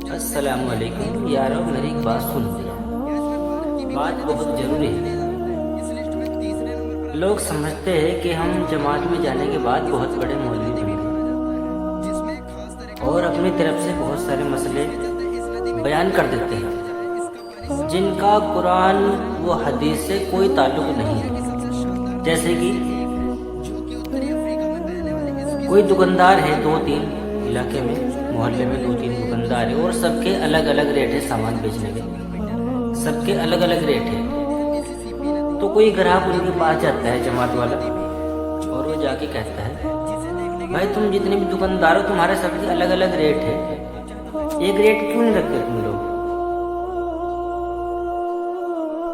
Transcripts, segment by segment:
अस्सलामुअलैकुम यारो, मेरी एक बात सुन लिया। बात बहुत ज़रूरी है। लोग समझते हैं कि हम जमात में जाने के बाद बहुत बड़े मौलवी बन गए और अपनी तरफ से बहुत सारे मसले बयान कर देते हैं जिनका कुरान व हदीस से कोई ताल्लुक नहीं है। जैसे कि कोई दुकानदार है, दो तीन इलाके में, मोहल्ले में दो तीन दुकानदार है और सबके अलग अलग रेट है सामान बेचने के, सबके अलग अलग रेट है। तो कोई ग्राहक उनके पास जाता है, जमात वाला, और वो जाके कहता है, भाई तुम जितने भी दुकानदार हो तुम्हारे सबके अलग अलग रेट है, एक रेट क्यों नहीं रखते तुम लोग?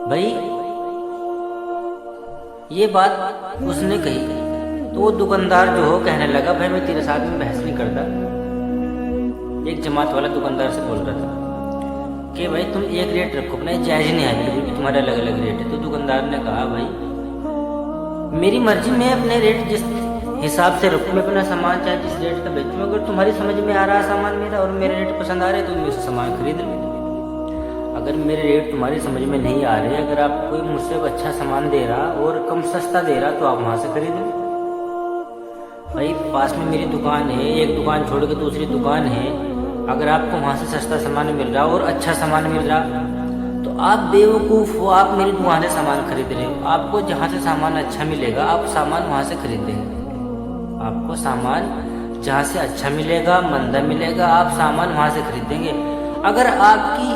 भाई ये बात उसने कही तो वो दुकानदार जो हो कहने लगा, भाई मैं तेरे साथ में बहस नहीं करता। एक जमात वाला दुकानदार से बोल रहा था कि भाई तुम एक रेट रखो, अपना जायज़ नहीं है बिल्कुल भी, तुम्हारे अलग अलग रेट है। तो दुकानदार ने कहा, भाई मेरी मर्जी, मैं अपने रेट जिस हिसाब से रखूँ, मैं अपना सामान चाहे जिस रेट का बेचूँ। अगर तुम्हारी समझ में आ रहा है सामान मेरा और मेरे रेट पसंद आ रहे तो मुझसे सामान खरीद लो। अगर मेरे रेट तुम्हारी समझ में नहीं आ रहे, अगर आप कोई मुझसे अच्छा सामान दे रहा और कम सस्ता दे रहा तो आप वहाँ से खरीद लो। भाई पास में मेरी दुकान है, एक दुकान छोड़ के दूसरी दुकान है, अगर आपको वहाँ से सस्ता सामान मिल रहा और अच्छा सामान मिल रहा तो आप बेवकूफ़ हो, आप मेरी दुकान से सामान खरीद रहे हो। आपको जहाँ से सामान अच्छा मिलेगा आप सामान वहाँ से खरीदेंगे। आपको सामान जहाँ से अच्छा मिलेगा, मंदा मिलेगा, आप सामान वहाँ से खरीदेंगे। अगर आपकी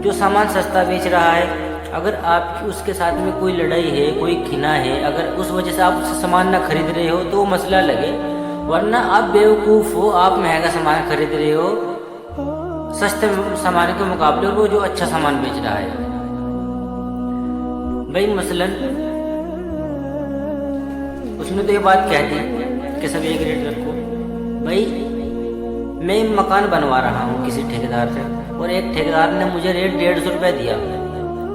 जो सामान सस्ता बेच रहा है, अगर आपकी उसके साथ में कोई लड़ाई है, कोई खिना है, अगर उस वजह से आप उससे सामान ना खरीद रहे हो तो वो मसला लगे, वरना आप बेवकूफ़ हो, आप महंगा सामान खरीद रहे हो सस्ते सामान के मुकाबले, और वो जो अच्छा सामान बेच रहा है। भाई मसलन उसने तो ये बात कह दी कि सब एक रेट रखो। भाई मैं मकान बनवा रहा हूँ किसी ठेकेदार से, और एक ठेकेदार ने मुझे रेट 150 रुपये दिया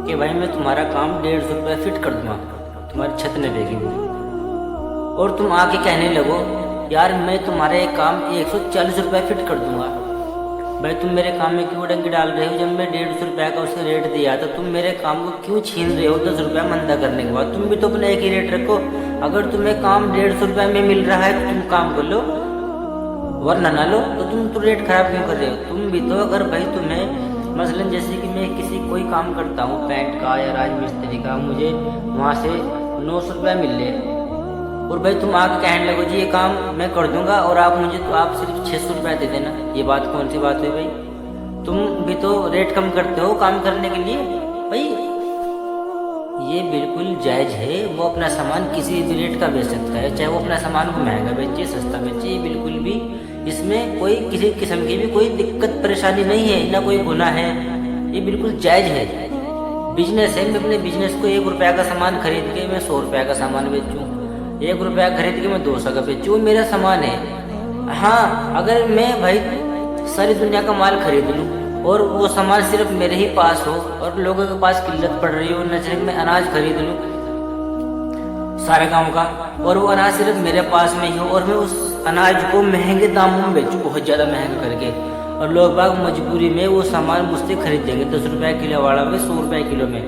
कि भाई मैं तुम्हारा काम 150 रुपये फिट कर दूंगा, तुम्हारी छत नहीं देगी वो। और तुम आके कहने लगो, यार मैं तुम्हारे एक काम 140 रुपये फिट कर दूंगा। भाई तुम मेरे काम में क्यों डंगी डाल रहे हो? जब मैं 150 रुपये का उसका रेट दिया तो तुम मेरे काम को क्यों छीन रहे हो 10 रुपया मंदा करने के बाद? तुम भी तो अपना एक ही रेट रखो। अगर तुम्हें काम 150 रुपये में मिल रहा है तो तुम काम कर लो, वरना ना लो। तो तुम तो रेट खराब क्यों कर रहे हो? तुम भी तो, अगर भाई तुम्हें मसलन जैसे कि मैं किसी कोई काम करता हूँ पेंट का या राजमिस्त्री का, मुझे वहाँ से 900 रुपये मिल रहे और भाई तुम आके कहने लगो जी ये काम मैं कर दूंगा और आप मुझे तो आप सिर्फ 600 रुपये दे देना, ये बात कौन सी बात है भाई? तुम भी तो रेट कम करते हो काम करने के लिए। भाई ये बिल्कुल जायज़ है, वो अपना सामान किसी भी रेट का बेच सकता है, चाहे वो अपना सामान को महंगा बेचे सस्ता बेचे, ये बिल्कुल भी इसमें कोई किसी किस्म की भी कोई दिक्कत परेशानी नहीं है, ना कोई गुनाह है, ये बिल्कुल जायज़ है। बिजनेस है, मैं अपने बिजनेस को 1 रुपये का सामान खरीद के मैं 100 रुपये का सामान बेचूँ, 1 रुपया खरीद के मैं 200 का बेचूँ, मेरा सामान है। हाँ अगर मैं भाई सारी दुनिया का माल खरीद लूँ और वो सामान सिर्फ मेरे ही पास हो और लोगों के पास किल्लत पड़ रही हो, न सिर्फ मैं अनाज खरीद लूँ सारे गांव का और वो अनाज सिर्फ मेरे पास में ही हो और मैं उस अनाज को महंगे दामों में बेचूँ, बहुत ज़्यादा महंगा करके, और लोग बाग मजबूरी में वो सामान मुझसे खरीद देंगे 10 रुपये किलो वाला में, 100 रुपये किलो में,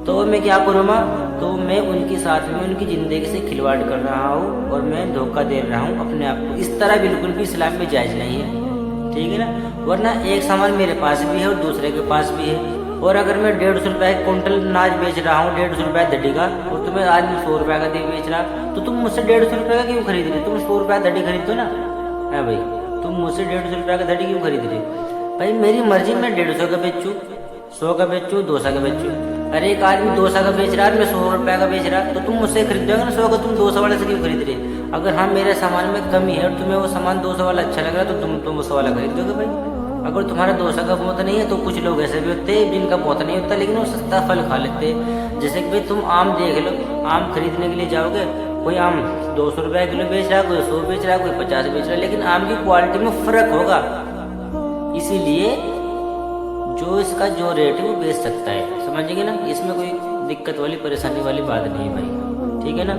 तो मैं क्या करूँगा? तो मैं उनके साथ में उनकी ज़िंदगी से खिलवाड़ कर रहा हूँ और मैं धोखा दे रहा हूँ अपने आप को। इस तरह बिल्कुल भी इस्लाम में जायज़ नहीं है, ठीक है ना? वरना एक सामान मेरे पास भी है और दूसरे के पास भी है, और अगर मैं 150 रुपये क्विंटल अनाज बेच रहा हूँ, 150 रुपये दड्डी का, और तुम्हें आज मैं 100 रुपये का दे बेच रहा, तो तुम मुझसे 150 रुपये का क्यों खरीद रहे? तुम 100 रुपये दड्डी खरीदो ना, है भाई? तुम मुझसे 150 रुपये का दड्डी क्यों खरीद रहे? भाई मेरी मर्जी, मैं 150 का बेचूँ, 100 का बेचूँ, 200 का बेचूँ। अरे एक आदमी 200 का बेच रहा है, मैं 100 रुपये का बेच रहा, तो तुम मुझसे खरीदोगे ना 100 का, तुम 200 वाले से क्यों खरीद रहे? अगर हाँ मेरे सामान में कमी है और तुम्हें वो सामान 200 वाला अच्छा लग रहा है तो तुम 200 वाला खरीदोगे भाई। अगर तुम्हारा 200 का बहुत नहीं है तो कुछ लोग ऐसे भी होते हैं जिनका बहुत नहीं होता लेकिन वो सस्ता फल खा लेते हैं। जैसे कि भाई तुम आम देख लो, आम खरीदने के लिए जाओगे, कोई आम 200 रुपये किलो बेच रहा है, कोई 100 बेच रहा है, कोई 50 बेच रहा है, लेकिन आम की क्वालिटी में फ़र्क होगा। इसीलिए जो इसका जो रेट है वो बेच सकता है, समझेंगे ना? इसमें कोई दिक्कत वाली परेशानी वाली बात नहीं है भाई, ठीक है ना?